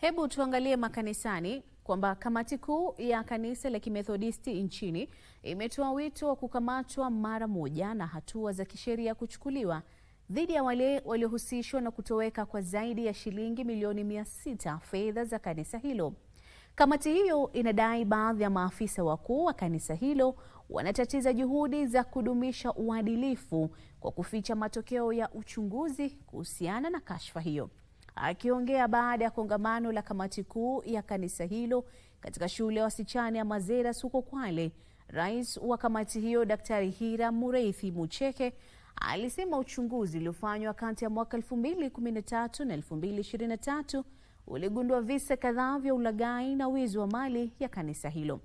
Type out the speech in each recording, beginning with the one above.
Hebu tuangalie makanisani kwamba kamati kuu ya kanisa la Kimethodisti nchini imetoa wito wa kukamatwa mara moja na hatua za kisheria kuchukuliwa dhidi ya wale waliohusishwa na kutoweka kwa zaidi ya shilingi milioni 600 fedha za kanisa hilo. Kamati hiyo inadai baadhi ya maafisa wakuu wa kanisa hilo wanatatiza juhudi za kudumisha uadilifu kwa kuficha matokeo ya uchunguzi kuhusiana na kashfa hiyo. Akiongea baada ya kongamano la kamati kuu ya kanisa hilo katika shule ya wasichana ya Mazeras huko Kwale, rais wa kamati hiyo Daktari Hiram Mureithi Mucheke alisema uchunguzi uliofanywa kati ya mwaka 2013 na 2023 uligundua visa kadhaa vya ulaghai na wizi wa mali ya kanisa hilo.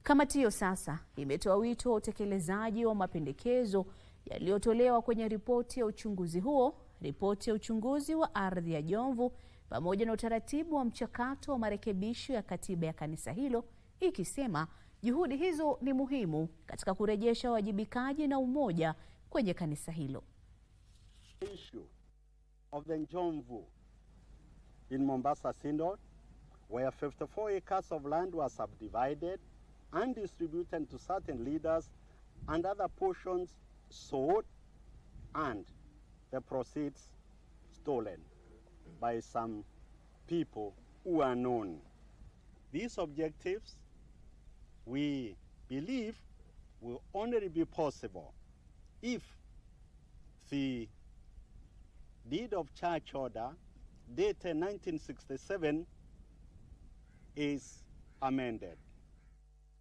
Kamati hiyo sasa imetoa wito wa utekelezaji wa mapendekezo yaliyotolewa kwenye ripoti ya uchunguzi huo, ripoti ya uchunguzi wa ardhi ya Jomvu pamoja na utaratibu wa mchakato wa marekebisho ya katiba ya kanisa hilo, ikisema juhudi hizo ni muhimu katika kurejesha wajibikaji na umoja kwenye kanisa hilo. Issue of the Jomvu in Mombasa Synod, where 54 acres of land were subdivided and distributed to certain leaders and other portions sold and the proceeds stolen by some people who are known. These objectives, we believe, will only be possible if the deed of church order dated 1967 is amended.